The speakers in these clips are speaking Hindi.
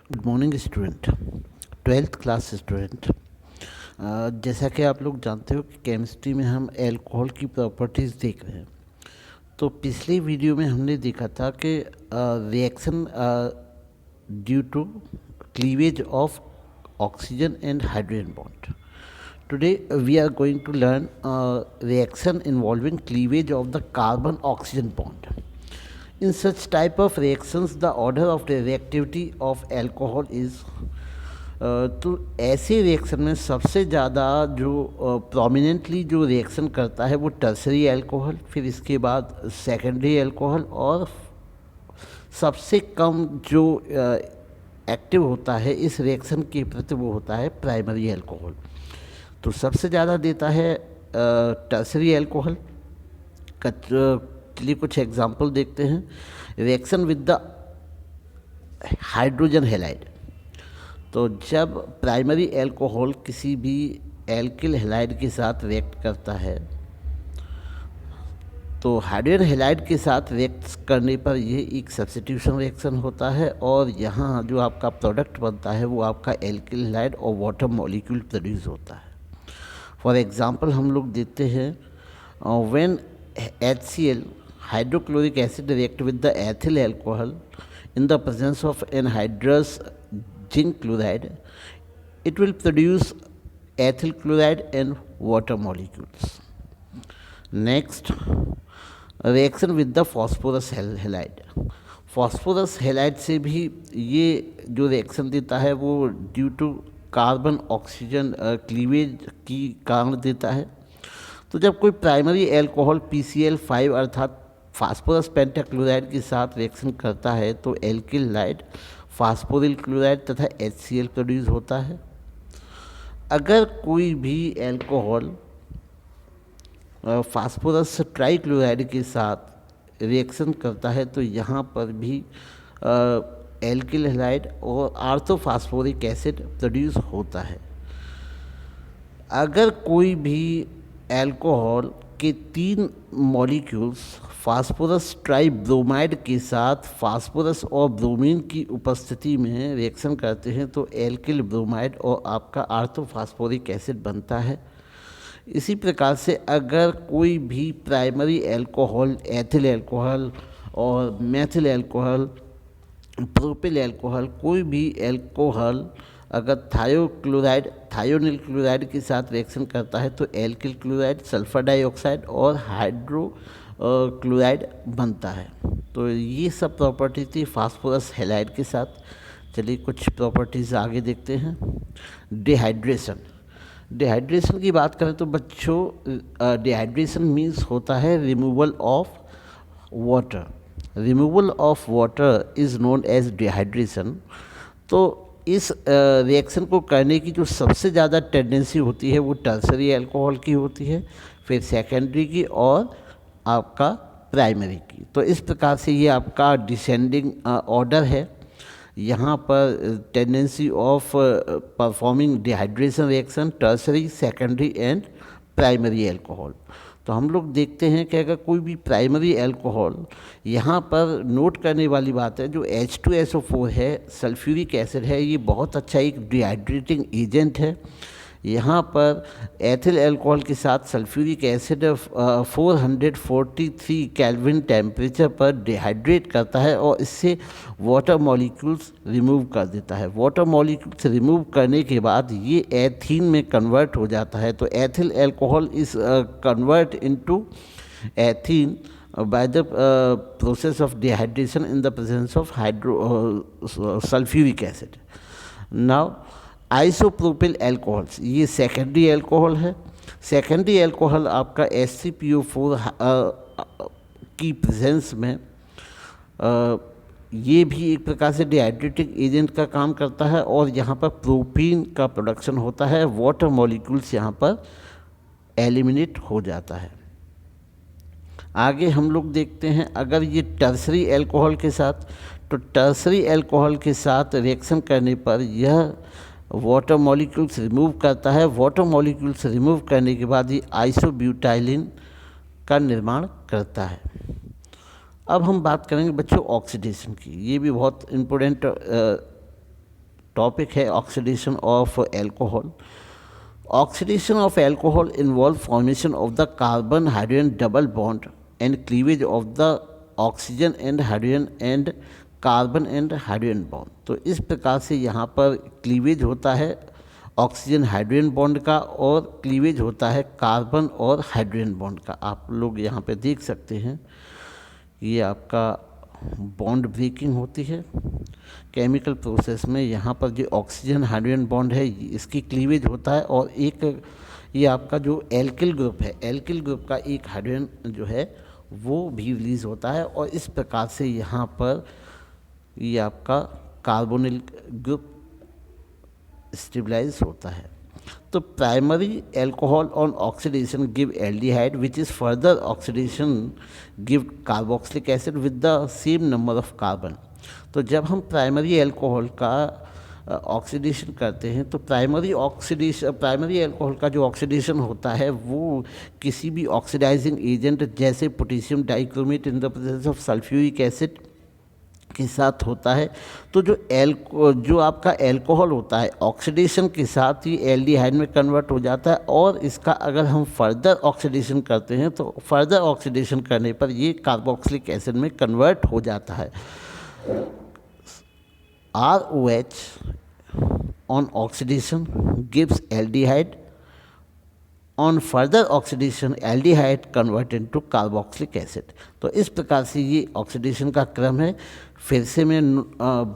Good morning student, twelfth class student. जैसा कि आप लोग जानते हो कि केमिस्ट्री में हम एल्कोहल की प्रॉपर्टीज़ देख रहे हैं। तो पिछले वीडियो में हमने देखा था कि reaction due to cleavage of oxygen and hydrogen bond. Today we are going to learn reaction involving cleavage of the carbon oxygen bond. In such type of reactions, the order of the reactivity of alcohol is तो ऐसे रिएक्शन में सबसे ज़्यादा जो प्रोमिनेंटली जो रिएक्शन करता है वो टर्सरी अल्कोहल, फिर इसके बाद सेकेंडरी अल्कोहल, और सबसे कम जो एक्टिव होता है इस रिएक्शन के प्रति वो होता है प्राइमरी अल्कोहल। तो सबसे ज़्यादा देता है टर्सरी अल्कोहल का। चलिए कुछ एग्जांपल देखते हैं। Reaction with the hydrogen halide. तो जब प्राइमरी अल्कोहल किसी भी एल्किल हैलाइड के साथ रिएक्ट करता है तो हाइड्रोजन हैलाइड के साथ रिएक्ट करने पर ये एक सब्स्टिट्यूशन रिएक्शन होता है, और यहाँ जो आपका प्रोडक्ट बनता है वो आपका एल्किल हैलाइड और वाटर मॉलिक्यूल प्रोड्यूस होता है। फॉर एग्जांपल हम लोग देखते हैं when HCl hydrochloric acid react with the ethyl alcohol in the presence of anhydrous zinc chloride, it will produce ethyl chloride and water molecules. Next, reaction with the phosphorus halide. phosphorus halide से भी ये जो रिएक्शन देता है वो due to carbon oxygen cleavage की कारण देता है। तो जब कोई प्राइमरी एल्कोहल PCl5 अर्थात फास्फोरस पेंटाक्लोराइड के साथ रिएक्शन करता है तो एल्किल हैलाइड, फास्फोरिल क्लोराइड तथा HCl प्रोड्यूस होता है। अगर कोई भी एल्कोहल फास्फोरस ट्राइक्लोराइड के साथ रिएक्शन करता है तो यहाँ पर भी एल्किल हैलाइड और आर्थोफास्फोरिक एसिड प्रोड्यूस होता है। अगर कोई भी एल्कोहल के 3 मॉलिक्यूल्स फास्फोरस ट्राइब्रोमाइड के साथ फास्फोरस और ब्रोमीन की उपस्थिति में रिएक्शन करते हैं तो एल्किल ब्रोमाइड और आपका आर्थोफास्फोरिक एसिड बनता है। इसी प्रकार से अगर कोई भी प्राइमरी एल्कोहल एथिल अल्कोहल और मेथिल अल्कोहल, प्रोपिल अल्कोहल, कोई भी एल्कोहल अगर थायोनिल क्लोराइड के साथ रिएक्शन करता है तो एल्किल क्लोराइड, सल्फर डाइऑक्साइड और हाइड्रो क्लोराइड बनता है। तो ये सब प्रॉपर्टी थी फास्फोरस हैलाइड के साथ। चलिए कुछ प्रॉपर्टीज़ आगे देखते हैं। डिहाइड्रेशन की बात करें तो बच्चों डिहाइड्रेशन मीन्स होता है removal of water. Removal of water is known as dehydration. तो इस रिएक्शन को करने की जो सबसे ज़्यादा टेंडेंसी होती है वो टर्सरी अल्कोहल की होती है, फिर सेकेंडरी की और आपका प्राइमरी की। तो इस प्रकार से ये आपका डिसेंडिंग ऑर्डर है। यहाँ पर tendency of performing dehydration reaction tertiary, secondary and primary alcohol. तो हम लोग देखते हैं कि अगर कोई भी प्राइमरी अल्कोहल, यहाँ पर नोट करने वाली बात है जो H2SO4 है, सल्फ्यूरिक एसिड है, ये बहुत अच्छा एक डिहाइड्रेटिंग एजेंट है। यहाँ पर एथिल अल्कोहल के साथ सल्फ्यूरिक एसिड 443 केल्विन टेम्परेचर पर डिहाइड्रेट करता है और इससे वाटर मॉलिक्यूल्स रिमूव कर देता है। वाटर मॉलिक्यूल्स रिमूव करने के बाद ये एथीन में कन्वर्ट हो जाता है। तो ethyl alcohol is convert into ethene by the process of dehydration in the presence of sulfuric acid. Now isopropyl alcohols, ये सेकेंडरी अल्कोहल है। सेकेंडरी अल्कोहल आपका HCPO4 की प्रेजेंस में ये भी एक प्रकार से डिहाइड्रेटिंग एजेंट का काम करता है और यहाँ पर प्रोपीन का प्रोडक्शन होता है, वाटर मॉलिक्यूल्स यहाँ पर एलिमिनेट हो जाता है। आगे हम लोग देखते हैं अगर ये टर्सरी अल्कोहल के साथ, तो टर्सरी अल्कोहल के साथ रिएक्शन करने पर यह वाटर मॉलिक्यूल्स रिमूव करता है। वाटर मॉलिक्यूल्स रिमूव करने के बाद ये आइसोब्यूटाइलिन का निर्माण करता है। अब हम बात करेंगे बच्चों ऑक्सीडेशन की। ये भी बहुत इम्पोर्टेंट टॉपिक है oxidation of alcohol. Oxidation of alcohol involve formation of the carbon hydrogen double bond and cleavage of the oxygen and hydrogen and carbon and hydrogen bond. तो इस प्रकार से यहाँ पर क्लीवेज होता है ऑक्सीजन हाइड्रोजन बॉन्ड का और क्लीवेज होता है कार्बन और हाइड्रोजन बॉन्ड का। आप लोग यहाँ पे देख सकते हैं ये आपका बॉन्ड ब्रेकिंग होती है केमिकल प्रोसेस में। यहाँ पर जो ऑक्सीजन हाइड्रोजन बॉन्ड है इसकी क्लीवेज होता है और एक ये आपका जो एल्किल ग्रुप है, एल्किल ग्रुप का एक हाइड्रोजन जो है वो भी रिलीज होता है और इस प्रकार से यहाँ पर ये आपका कार्बोनिल ग्रुप स्टेबलाइज होता है। तो primary alcohol on oxidation give aldehyde which is further oxidation give carboxylic acid with the same number of carbon. तो जब हम प्राइमरी एल्कोहल का ऑक्सीडेशन करते हैं तो प्राइमरी एल्कोहल का जो ऑक्सीडेशन होता है वो किसी भी ऑक्सीडाइजिंग एजेंट जैसे potassium dichromate in the presence of sulphuric acid के साथ होता है। तो जो आपका एल्कोहल होता है ऑक्सीडेशन के साथ ही एल्डिहाइड में कन्वर्ट हो जाता है और इसका अगर हम फर्दर ऑक्सीडेशन करते हैं तो फर्दर ऑक्सीडेशन करने पर ये कार्बोक्सिलिक एसिड में कन्वर्ट हो जाता है। ROH on oxidation gives aldehyde. On further oxidation aldehyde convert into carboxylic acid। तो इस प्रकार से ये ऑक्सीडेशन का क्रम है। फिर से मैं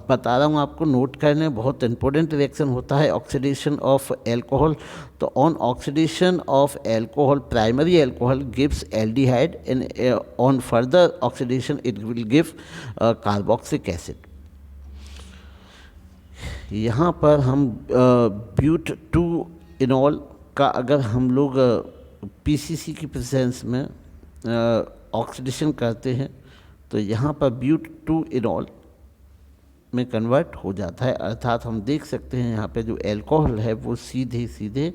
बता रहा हूँ आपको, नोट करने बहुत इंपॉर्टेंट रिएक्शन होता है ऑक्सीडेशन ऑफ एल्कोहल। तो on oxidation of alcohol primary alcohol gives aldehyde and on further oxidation it will give carboxylic acid. यहाँ पर हम ब्यूट 2 इनॉल का अगर हम लोग PCC की प्रेजेंस में ऑक्सीडेशन करते हैं तो यहाँ पर ब्यूट 2 इनॉल में कन्वर्ट हो जाता है। अर्थात हम देख सकते हैं यहाँ पे जो एल्कोहल है वो सीधे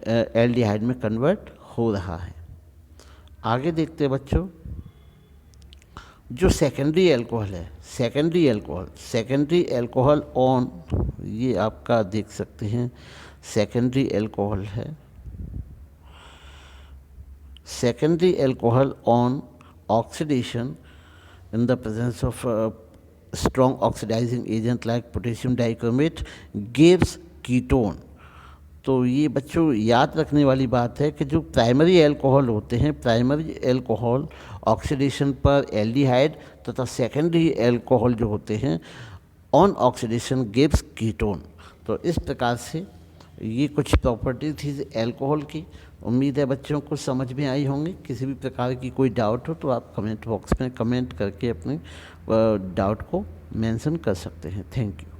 एल्डिहाइड में कन्वर्ट हो रहा है। आगे देखते हैं बच्चों, जो सेकेंडरी एल्कोहल है, सेकेंडरी एल्कोहल ऑन, ये आपका देख सकते हैं सेकेंडरी एल्कोहल है। Secondary alcohol on oxidation in the presence of strong oxidising agent like potassium dichromate gives ketone. तो ये बच्चों याद रखने वाली बात है कि जो प्राइमरी एल्कोहल होते हैं, प्राइमरी एल्कोहल ऑक्सीडेशन पर एल्डिहाइड तथा सेकेंडरी एल्कोहल जो होते हैं ऑन ऑक्सीडेशन गिव्स कीटोन। तो इस प्रकार से ये कुछ प्रॉपर्टी थी एल्कोहल की। उम्मीद है बच्चों को समझ में आई होंगी। किसी भी प्रकार की कोई डाउट हो तो आप कमेंट बॉक्स में कमेंट करके अपने डाउट को मेंशन कर सकते हैं। Thank you.